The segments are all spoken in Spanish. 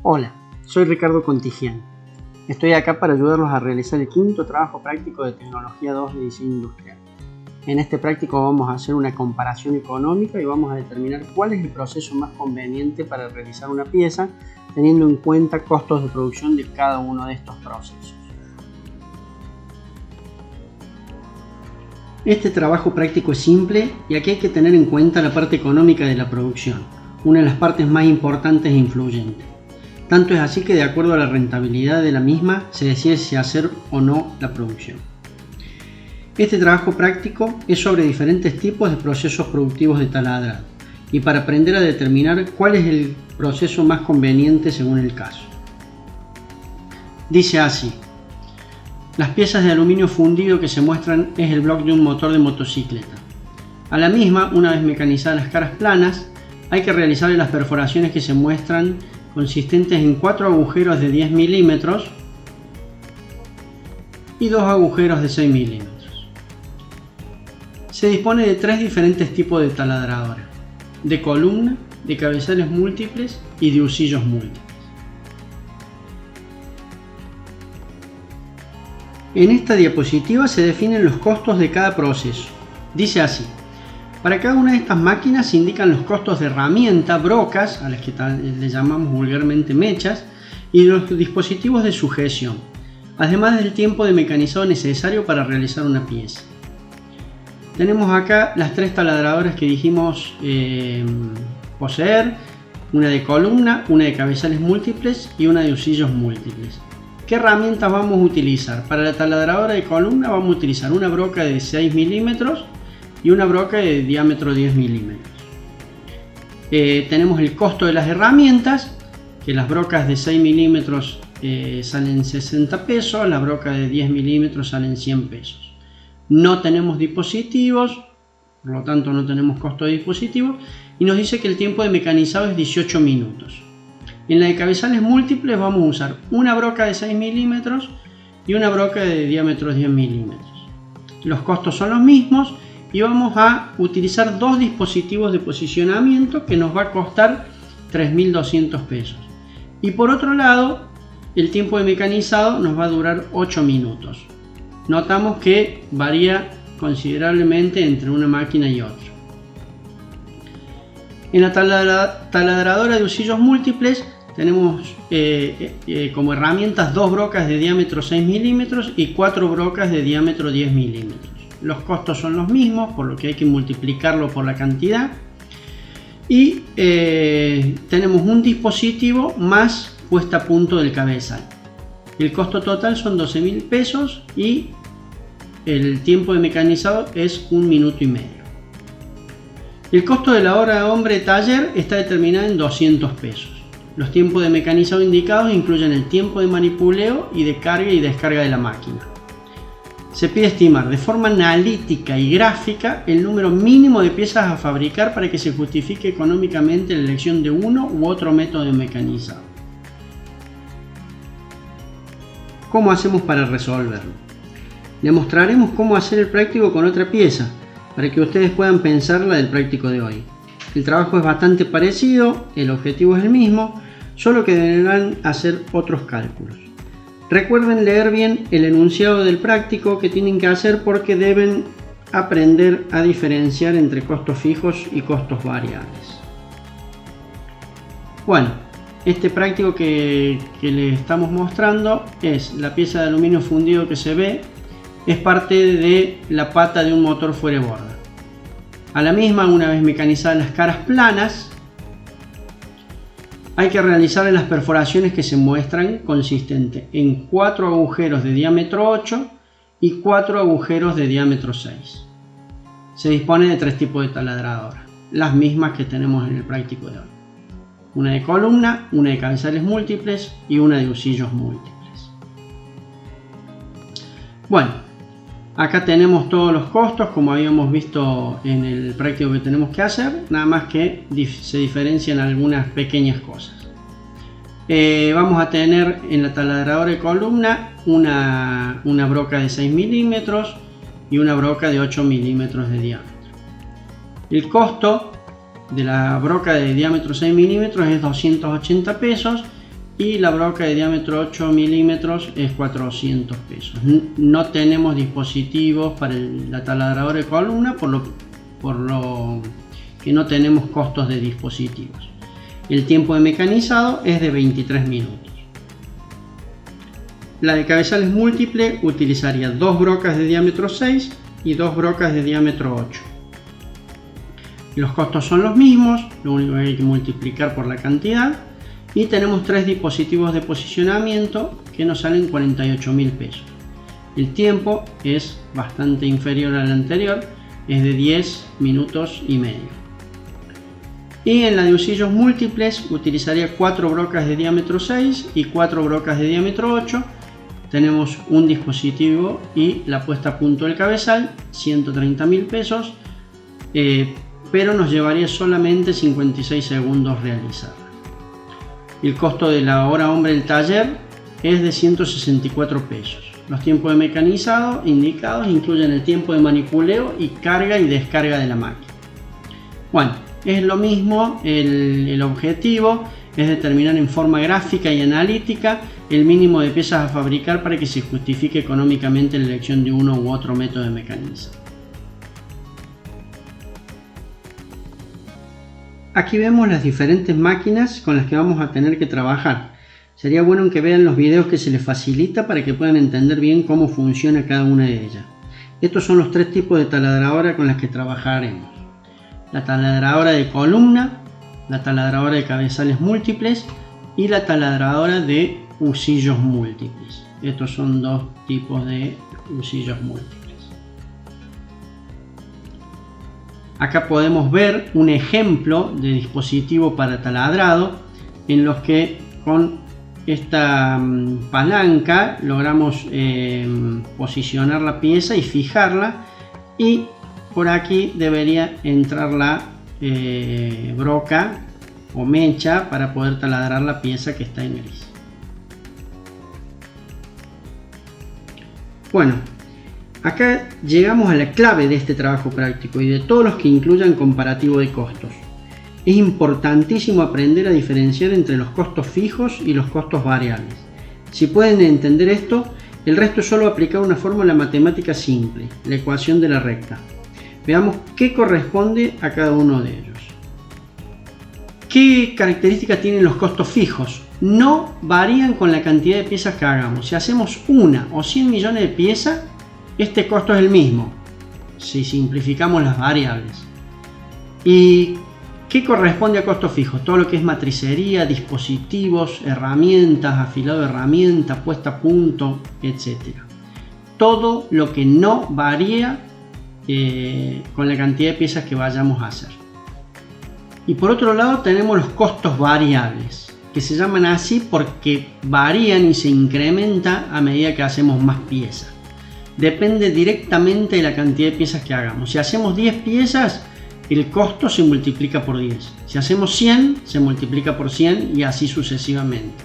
Hola, soy Ricardo Contigiani. Estoy acá para ayudarlos a realizar el quinto trabajo práctico de Tecnología 2 de Diseño Industrial. En este práctico vamos a hacer una comparación económica y vamos a determinar cuál es el proceso más conveniente para realizar una pieza, teniendo en cuenta costos de producción de cada uno de estos procesos. Este trabajo práctico es simple y aquí hay que tener en cuenta la parte económica de la producción, una de las partes más importantes e influyentes. Tanto es así que de acuerdo a la rentabilidad de la misma se decide si hacer o no la producción. Este trabajo práctico es sobre diferentes tipos de procesos productivos de taladrado y para aprender a determinar cuál es el proceso más conveniente según el caso. Dice así: las piezas de aluminio fundido que se muestran es el bloque de un motor de motocicleta. A la misma, una vez mecanizadas las caras planas, hay que realizarle las perforaciones que se muestran consistentes en 4 agujeros de 10 milímetros y 2 agujeros de 6 milímetros. Se dispone de 3 diferentes tipos de taladradora: de columna, de cabezales múltiples y de husillos múltiples. En esta diapositiva se definen los costos de cada proceso. Dice así: para cada una de estas máquinas se indican los costos de herramienta, brocas, a las que le llamamos vulgarmente mechas, y los dispositivos de sujeción, además del tiempo de mecanizado necesario para realizar una pieza. Tenemos acá las 3 taladradoras que dijimos poseer, una de columna, una de cabezales múltiples y una de husillos múltiples. ¿Qué herramientas vamos a utilizar? Para la taladradora de columna vamos a utilizar una broca de 6 milímetros y una broca de diámetro 10 milímetros. Tenemos el costo de las herramientas, que las brocas de 6 milímetros salen 60 pesos, las brocas de 10 milímetros salen 100 pesos. No tenemos dispositivos, por lo tanto no tenemos costo de dispositivos, y nos dice que el tiempo de mecanizado es 18 minutos. En la de cabezales múltiples vamos a usar una broca de 6 milímetros y una broca de diámetro 10 milímetros. Los costos son los mismos y vamos a utilizar 2 dispositivos de posicionamiento que nos va a costar 3.200 pesos. Y por otro lado, el tiempo de mecanizado nos va a durar 8 minutos. Notamos que varía considerablemente entre una máquina y otra. En la taladradora de husillos múltiples tenemos como herramientas 2 brocas de diámetro 6 milímetros y 4 brocas de diámetro 10 milímetros. Los costos son los mismos, por lo que hay que multiplicarlo por la cantidad. Y tenemos un dispositivo más puesta a punto del cabezal. El costo total son 12.000 pesos y el tiempo de mecanizado es 1 minuto y medio. El costo de la hora de hombre de taller está determinado en 200 pesos. Los tiempos de mecanizado indicados incluyen el tiempo de manipuleo y de carga y descarga de la máquina. Se pide estimar de forma analítica y gráfica el número mínimo de piezas a fabricar para que se justifique económicamente la elección de uno u otro método de mecanizado. ¿Cómo hacemos para resolverlo? Le mostraremos cómo hacer el práctico con otra pieza, para que ustedes puedan pensar la del práctico de hoy. El trabajo es bastante parecido, el objetivo es el mismo, solo que deberán hacer otros cálculos. Recuerden leer bien el enunciado del práctico que tienen que hacer porque deben aprender a diferenciar entre costos fijos y costos variables. Bueno, este práctico que les estamos mostrando es la pieza de aluminio fundido que se ve, es parte de la pata de un motor fuera de borda. A la misma, una vez mecanizadas las caras planas, hay que realizar las perforaciones que se muestran consistentes en 4 agujeros de diámetro 8 y 4 agujeros de diámetro 6. Se dispone de 3 tipos de taladradora, las mismas que tenemos en el práctico de hoy. Una de columna, una de cabezales múltiples y una de husillos múltiples. Bueno, acá tenemos todos los costos como habíamos visto en el práctico que tenemos que hacer, nada más que se diferencian algunas pequeñas cosas. Vamos a tener en la taladradora de columna una broca de 6 milímetros y una broca de 8 milímetros de diámetro. El costo de la broca de diámetro 6 milímetros es 280 pesos y la broca de diámetro 8 milímetros es 400 pesos. No tenemos dispositivos para la taladradora de columna, por lo que no tenemos costos de dispositivos. El tiempo de mecanizado es de 23 minutos. La de cabezales múltiple utilizaría 2 brocas de diámetro 6 y 2 brocas de diámetro 8. Los costos son los mismos, lo único que hay que multiplicar por la cantidad, y tenemos 3 dispositivos de posicionamiento que nos salen 48.000 pesos. El tiempo es bastante inferior al anterior, es de 10 minutos y medio. Y en la de husillos múltiples utilizaría 4 brocas de diámetro 6 y 4 brocas de diámetro 8. Tenemos un dispositivo y la puesta a punto del cabezal, 130.000 pesos, pero nos llevaría solamente 56 segundos realizarla. El costo de la hora hombre del taller es de 164 pesos. Los tiempos de mecanizado indicados incluyen el tiempo de manipuleo y carga y descarga de la máquina. Bueno, es lo mismo, el objetivo es determinar en forma gráfica y analítica el mínimo de piezas a fabricar para que se justifique económicamente la elección de uno u otro método de mecanización. Aquí vemos las diferentes máquinas con las que vamos a tener que trabajar. Sería bueno que vean los videos que se les facilita para que puedan entender bien cómo funciona cada una de ellas. Estos son los 3 tipos de taladradora con las que trabajaremos: la taladradora de columna, la taladradora de cabezales múltiples y la taladradora de husillos múltiples. Estos son 2 tipos de husillos múltiples. Acá podemos ver un ejemplo de dispositivo para taladrado en los que con esta palanca logramos posicionar la pieza y fijarla, y por aquí debería entrar la broca o mecha para poder taladrar la pieza que está en gris. Bueno, acá llegamos a la clave de este trabajo práctico y de todos los que incluyan comparativo de costos. Es importantísimo aprender a diferenciar entre los costos fijos y los costos variables. Si pueden entender esto, el resto es solo aplicar una fórmula matemática simple, la ecuación de la recta. Veamos qué corresponde a cada uno de ellos. ¿Qué características tienen los costos fijos? No varían con la cantidad de piezas que hagamos. Si hacemos 1 o 100 millones de piezas, este costo es el mismo, si simplificamos las variables. ¿Y qué corresponde a costos fijos? Todo lo que es matricería, dispositivos, herramientas, afilado de herramientas, puesta a punto, etc. Todo lo que no varía con la cantidad de piezas que vayamos a hacer. Y por otro lado tenemos los costos variables, que se llaman así porque varían y se incrementa a medida que hacemos más piezas. Depende directamente de la cantidad de piezas que hagamos. Si hacemos 10 piezas, el costo se multiplica por 10. Si hacemos 100, se multiplica por 100 y así sucesivamente.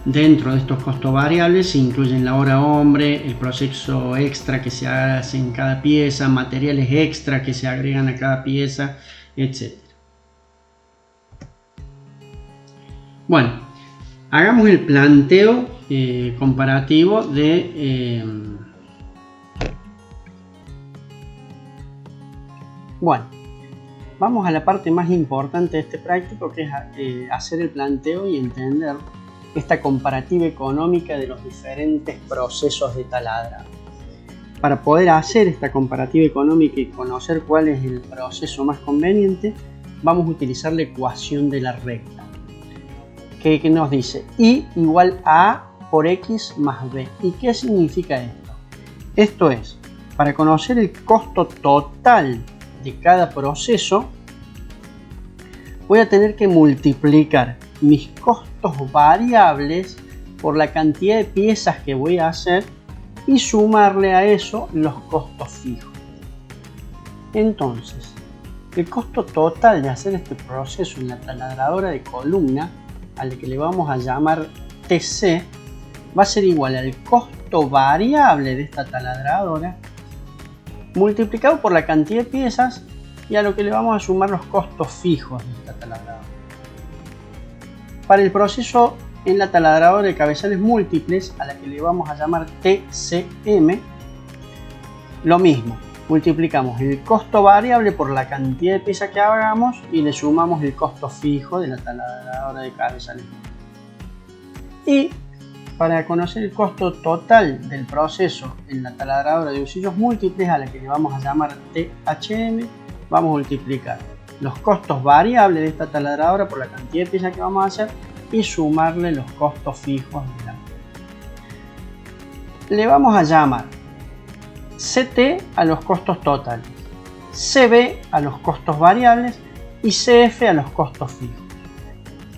Dentro de estos costos variables se incluyen la hora hombre, el proceso extra que se hace en cada pieza, materiales extra que se agregan a cada pieza, etc. Bueno, hagamos el planteo comparativo de bueno, vamos a la parte más importante de este práctico, que es hacer el planteo y entender esta comparativa económica de los diferentes procesos de taladrado. Para poder hacer esta comparativa económica y conocer cuál es el proceso más conveniente, vamos a utilizar la ecuación de la recta, que nos dice I igual a A por X más B. ¿Y qué significa esto? Esto es, para conocer el costo total de cada proceso, voy a tener que multiplicar mis costos variables por la cantidad de piezas que voy a hacer y sumarle a eso los costos fijos. Entonces, el costo total de hacer este proceso en la taladradora de columna, al que le vamos a llamar TC, va a ser igual al costo variable de esta taladradora multiplicado por la cantidad de piezas y a lo que le vamos a sumar los costos fijos de esta taladradora. Para el proceso en la taladradora de cabezales múltiples, a la que le vamos a llamar TCM, lo mismo. Multiplicamos el costo variable por la cantidad de piezas que hagamos y le sumamos el costo fijo de la taladradora de cabezales. Y para conocer el costo total del proceso en la taladradora de husillos múltiples, a la que le vamos a llamar THM, vamos a multiplicar los costos variables de esta taladradora por la cantidad de piezas que vamos a hacer y sumarle los costos fijos de la. Le vamos a llamar CT a los costos totales, CB a los costos variables y CF a los costos fijos.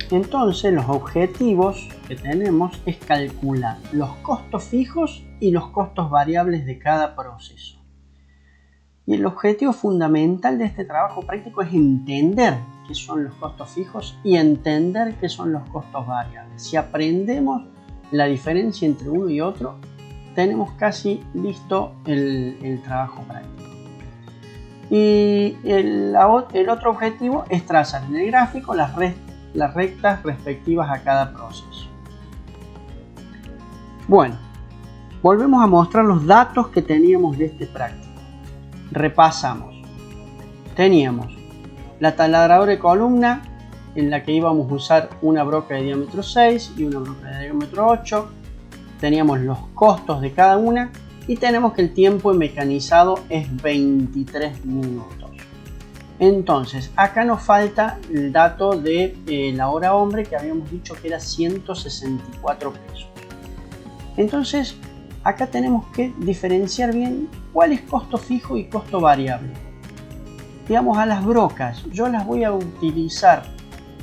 Entonces los objetivos que tenemos es calcular los costos fijos y los costos variables de cada proceso. Y el objetivo fundamental de este trabajo práctico es entender qué son los costos fijos y entender qué son los costos variables. Si aprendemos la diferencia entre uno y otro, tenemos casi listo el trabajo práctico. Y el otro objetivo es trazar en el gráfico las rectas respectivas a cada proceso. Bueno, volvemos a mostrar los datos que teníamos de este práctico. Repasamos. Teníamos la taladradora de columna, en la que íbamos a usar una broca de diámetro 6 y una broca de diámetro 8. Teníamos los costos de cada una y tenemos que el tiempo mecanizado es 23 minutos. Entonces, acá nos falta el dato de la hora hombre, que habíamos dicho que era 164 pesos. Entonces, acá tenemos que diferenciar bien cuál es costo fijo y costo variable. Digamos, a las brocas, yo las voy a utilizar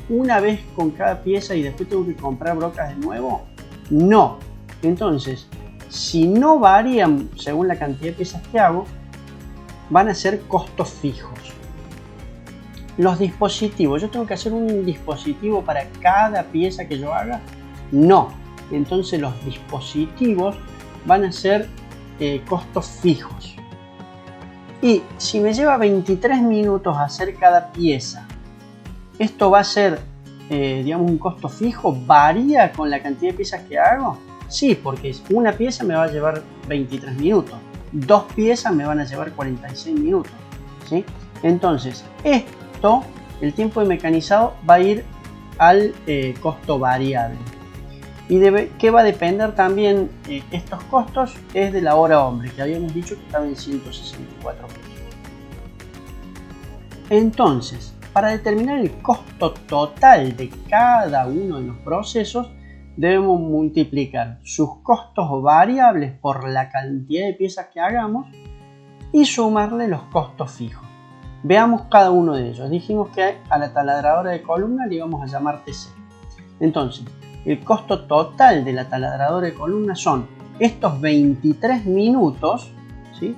una vez con cada pieza y después tengo que comprar brocas de nuevo. No. Entonces, si no varían según la cantidad de piezas que hago, van a ser costos fijos. Los dispositivos, ¿yo tengo que hacer un dispositivo para cada pieza que yo haga? No. Entonces los dispositivos van a ser costos fijos. Y si me lleva 23 minutos hacer cada pieza, ¿esto va a ser digamos un costo fijo? ¿Varía con la cantidad de piezas que hago? Sí, porque una pieza me va a llevar 23 minutos, dos piezas me van a llevar 46 minutos, ¿sí? Entonces, el tiempo de mecanizado va a ir al costo variable. ¿Y de qué va a depender también estos costos? Es de la hora hombre, que habíamos dicho que estaba en 164 pesos. Entonces, para determinar el costo total de cada uno de los procesos, debemos multiplicar sus costos variables por la cantidad de piezas que hagamos y sumarle los costos fijos. Veamos cada uno de ellos. Dijimos que a la taladradora de columna le íbamos a llamar TC. Entonces, el costo total de la taladradora de columna son estos 23 minutos, ¿sí?,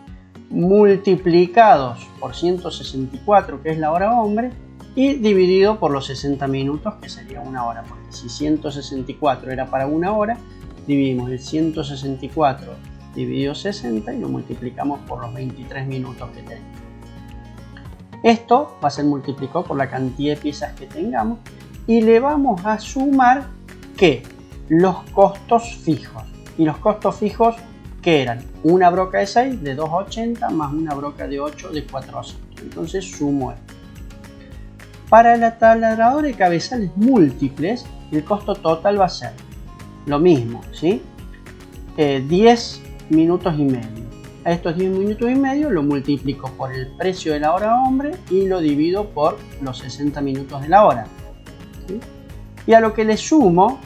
multiplicados por 164, que es la hora hombre, y dividido por los 60 minutos, que sería una hora, porque si 164 era para una hora, dividimos el 164 dividido 60 y lo multiplicamos por los 23 minutos que tenemos. Esto va a ser multiplicado por la cantidad de piezas que tengamos y le vamos a sumar que los costos fijos. Y los costos fijos, que eran una broca de 6 de 280 más una broca de 8 de 400. Entonces sumo esto. Para la taladradora de cabezales múltiples, el costo total va a ser lo mismo, ¿sí? 10 minutos y medio. A estos 10 minutos y medio lo multiplico por el precio de la hora hombre y lo divido por los 60 minutos de la hora, ¿sí? Y a lo que le sumo,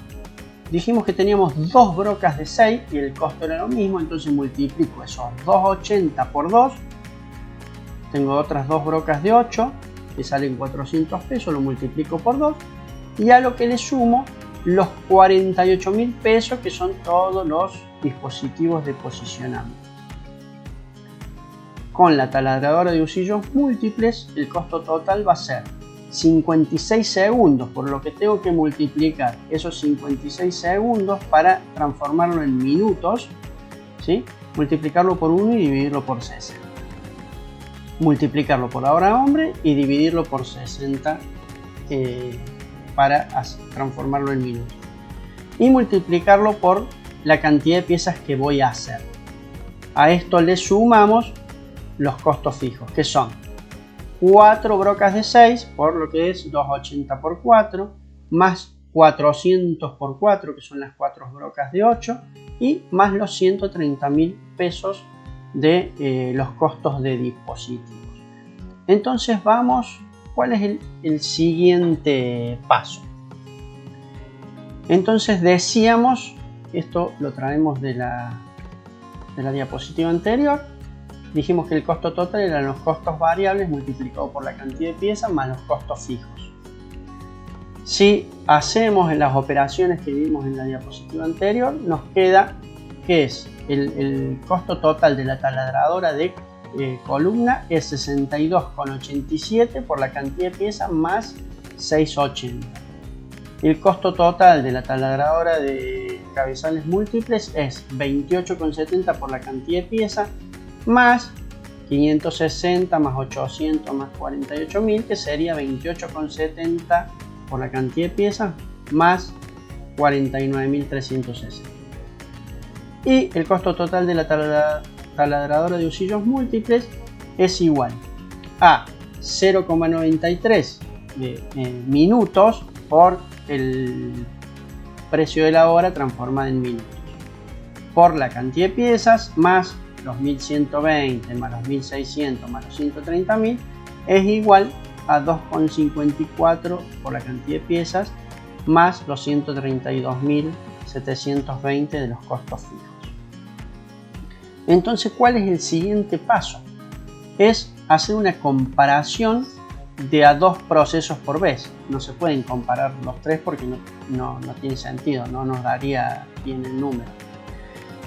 dijimos que teníamos dos brocas de 6 y el costo era lo mismo, entonces multiplico esos 280 por 2. Tengo otras dos brocas de 8 que salen 400 pesos, lo multiplico por 2 y a lo que le sumo los 48.000 pesos, que son todos los dispositivos de posicionamiento. Con la taladradora de husillos múltiples, el costo total va a ser 56 segundos, por lo que tengo que multiplicar esos 56 segundos para transformarlo en minutos, ¿sí? Multiplicarlo por 1 y dividirlo por 60. Multiplicarlo por la hora hombre y dividirlo por 60 para transformarlo en minutos. Y multiplicarlo por la cantidad de piezas que voy a hacer. A esto le sumamos los costos fijos, que son 4 brocas de 6, por lo que es 280 por 4, más 400 por 4, que son las 4 brocas de 8, y más los 130.000 pesos de los costos de dispositivos. Entonces vamos, ¿cuál es el siguiente paso? Entonces decíamos, esto lo traemos de la diapositiva anterior, dijimos que el costo total eran los costos variables multiplicado por la cantidad de piezas más los costos fijos. Si hacemos las operaciones que vimos en la diapositiva anterior, nos queda que es el costo total de la taladradora de columna es 62,87 por la cantidad de piezas más 6,80. El costo total de la taladradora de cabezales múltiples es 28,70 por la cantidad de piezas más 560 más 800 más 48.000, que sería 28,70 por la cantidad de piezas más 49.360. Y el costo total de la taladradora de husillos múltiples es igual a 0,93 minutos por el precio de la hora transformada en minutos por la cantidad de piezas más los 1120 más los 1600 más los 130.000 es igual a 2,54 por la cantidad de piezas más los 132.720 de los costos fijos. Entonces, ¿cuál es el siguiente paso? Es hacer una comparación de a dos procesos por vez. No se pueden comparar los tres porque no tiene sentido, no nos daría bien el número.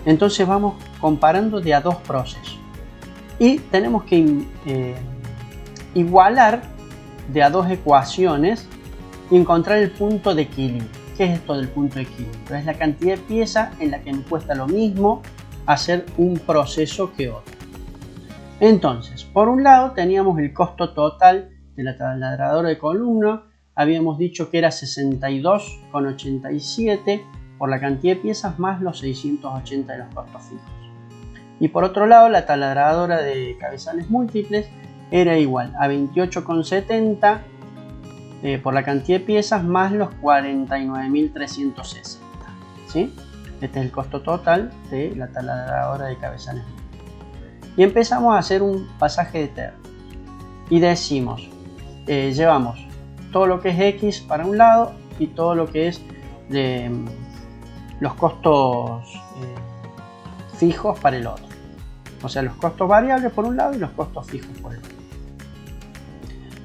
Entonces vamos comparando de a dos procesos. Y tenemos que igualar de a dos ecuaciones y encontrar el punto de equilibrio. ¿Qué es esto del punto de equilibrio? Es la cantidad de piezas en la que me cuesta lo mismo hacer un proceso que otro. Entonces, por un lado teníamos el costo total de la taladradora de columna, habíamos dicho que era 62,87 por la cantidad de piezas más los 680 de los costos fijos. Y por otro lado, la taladradora de cabezales múltiples era igual a 28,70 por la cantidad de piezas más los 49.360. ¿Sí? Este es el costo total de la taladradora de cabezales múltiples. Y empezamos a hacer un pasaje de término. Y decimos, llevamos todo lo que es X para un lado y todo lo que es de los costos fijos para el otro. O sea, los costos variables por un lado y los costos fijos por el otro.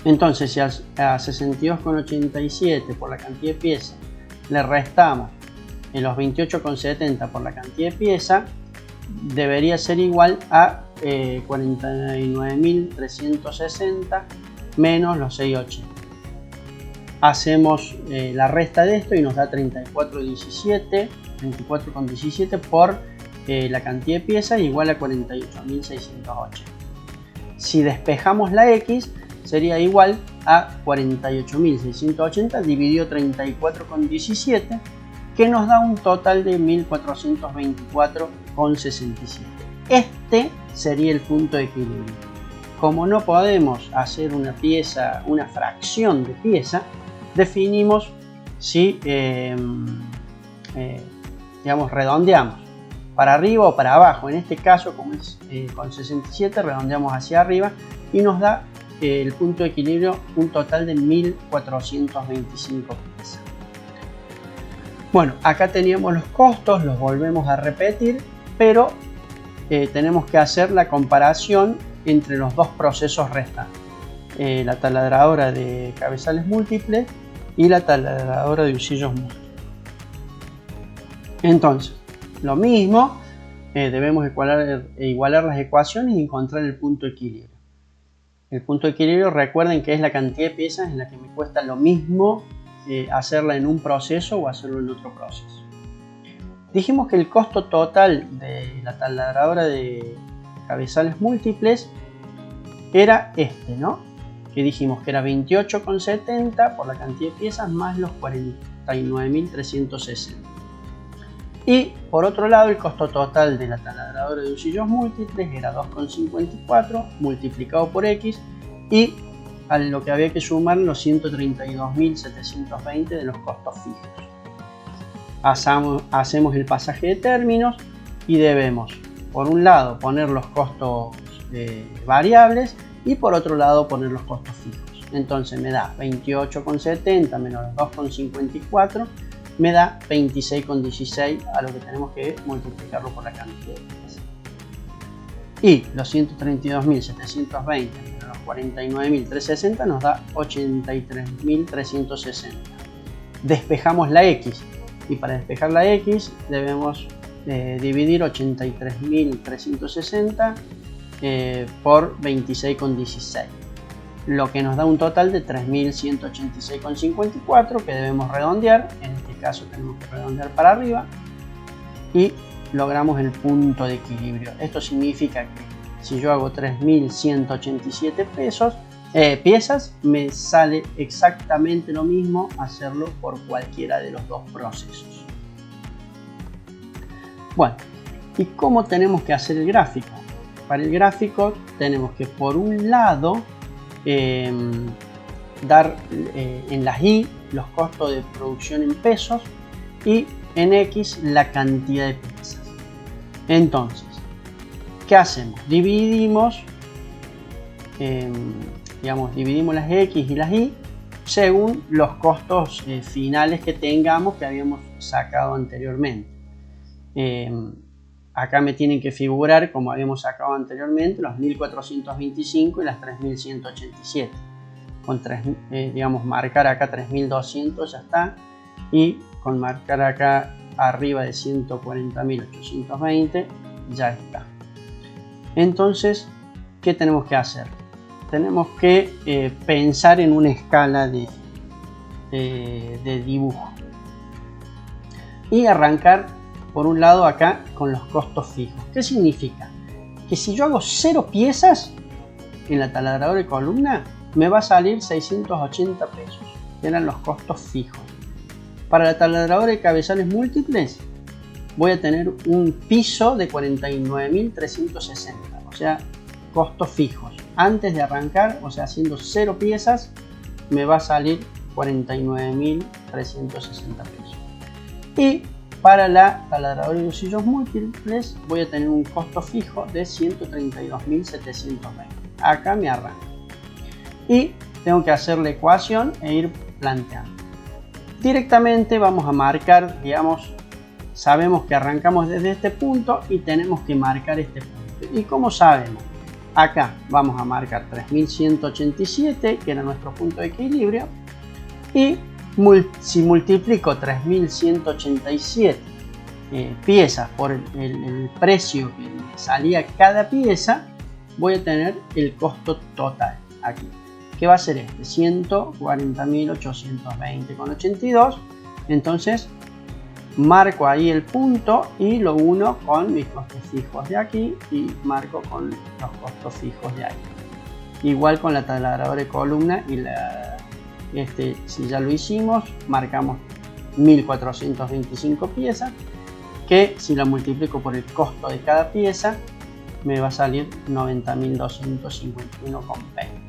Entonces, si a 62,87 por la cantidad de piezas le restamos en los 28,70 por la cantidad de piezas, debería ser igual a 49.360 menos los 6,80. Hacemos la resta de esto y nos da 34,17 por la cantidad de piezas igual a 48.608. Si despejamos la X, sería igual a 48.680 dividido 34,17, que nos da un total de 1.424,67. Este sería el punto de equilibrio. Como no podemos hacer una pieza, una fracción de pieza, definimos si digamos, redondeamos para arriba o para abajo. En este caso, como es con 67, redondeamos hacia arriba y nos da el punto de equilibrio un total de 1.425 piezas. Bueno, acá teníamos los costos, los volvemos a repetir, pero tenemos que hacer la comparación entre los dos procesos restantes, la taladradora de cabezales múltiples y la taladradora de husillos múltiples. Entonces, lo mismo, debemos igualar las ecuaciones y encontrar el punto de equilibrio. El punto de equilibrio, recuerden que es la cantidad de piezas en la que me cuesta lo mismo hacerla en un proceso o hacerlo en otro proceso. Dijimos que el costo total de la taladradora de cabezales múltiples era este, ¿no? que dijimos que era 28,70 por la cantidad de piezas más los 49.360. Y por otro lado, el costo total de la taladradora de usillos múltiples era 2,54 multiplicado por X, y a lo que había que sumar los 132.720 de los costos fijos. Hacemos el pasaje de términos y debemos, por un lado, poner los costos variables y por otro lado poner los costos fijos. Entonces me da 28,70 menos 2,54 me da 26,16, a lo que tenemos que multiplicarlo por la cantidad de piezas. Y los 132.720 menos los 49.360 nos da 83.360. Despejamos la X, y para despejar la X debemos dividir 83.360 por 26,16, lo que nos da un total de 3.186,54 que debemos redondear. En este caso tenemos que redondear para arriba y logramos el punto de equilibrio. Esto significa que si yo hago 3.187 piezas, me sale exactamente lo mismo hacerlo por cualquiera de los dos procesos. Bueno, ¿y cómo tenemos que hacer el gráfico? Para el gráfico tenemos que, por un lado, dar en las Y los costos de producción en pesos y en X la cantidad de piezas. Entonces, ¿qué hacemos? Dividimos las X y las Y según los costos finales que tengamos, que habíamos sacado anteriormente. Acá me tienen que figurar, como habíamos sacado anteriormente, los 1425 y las 3187. Con marcar acá 3200 ya está, y con marcar acá arriba de 140.820 ya está. Entonces, ¿qué tenemos que hacer? Tenemos que pensar en una escala de dibujo y arrancar por un lado acá con los costos fijos. ¿Qué significa? Que si yo hago 0 piezas en la taladradora de columna, me va a salir 680 pesos, que eran los costos fijos. Para la taladradora de cabezales múltiples voy a tener un piso de 49.360, o sea, costos fijos. Antes de arrancar, o sea, haciendo 0 piezas, me va a salir 49.360 pesos. Y para la taladradora de usillos múltiples voy a tener un costo fijo de 132.720. Acá me arranco. Y tengo que hacer la ecuación e ir planteando. Directamente vamos a marcar, sabemos que arrancamos desde este punto y tenemos que marcar este punto. ¿Y cómo sabemos? Acá vamos a marcar 3.187, que era nuestro punto de equilibrio, y si multiplico 3.187 piezas por el precio que me salía cada pieza, voy a tener el costo total aquí, que va a ser 140.820,82. Entonces marco ahí el punto y lo uno con mis costos fijos de aquí y marco con los costos fijos de ahí. Igual con la taladradora de columna y si ya lo hicimos, marcamos 1.425 piezas, que si la multiplico por el costo de cada pieza me va a salir 90.251,20.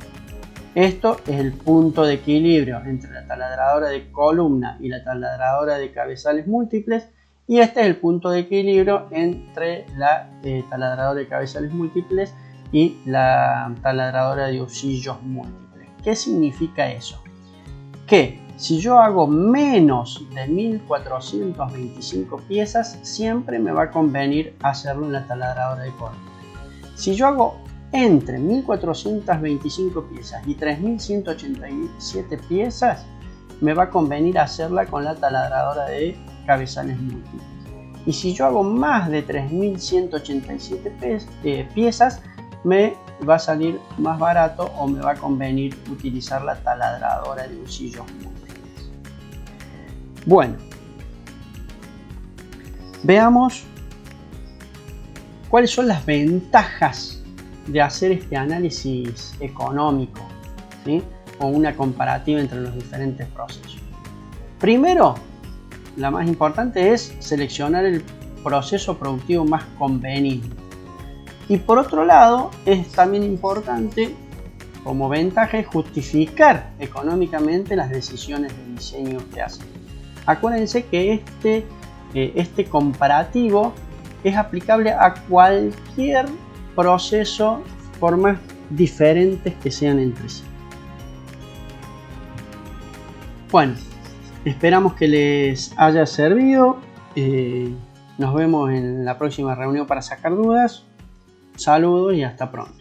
Esto es el punto de equilibrio entre la taladradora de columna y la taladradora de cabezales múltiples, y este es el punto de equilibrio entre la taladradora de cabezales múltiples y la taladradora de usillos múltiples. ¿Qué significa eso? Que si yo hago menos de 1.425 piezas, siempre me va a convenir hacerlo en la taladradora de columna. Si yo hago entre 1.425 piezas y 3.187 piezas, me va a convenir hacerla con la taladradora de cabezales múltiples. Y si yo hago más de 3.187 piezas, me va a salir más barato o me va a convenir utilizar la taladradora de usillos múltiples. Bueno, veamos cuáles son las ventajas de hacer este análisis económico ¿sí? O una comparativa entre los diferentes procesos. Primero, la más importante es seleccionar el proceso productivo más conveniente. Y por otro lado, es también importante, como ventaja, justificar económicamente las decisiones de diseño que hacen. Acuérdense que este comparativo es aplicable a cualquier proceso, por más diferentes que sean entre sí. Bueno, esperamos que les haya servido. Nos vemos en la próxima reunión para sacar dudas. Saludos y hasta pronto.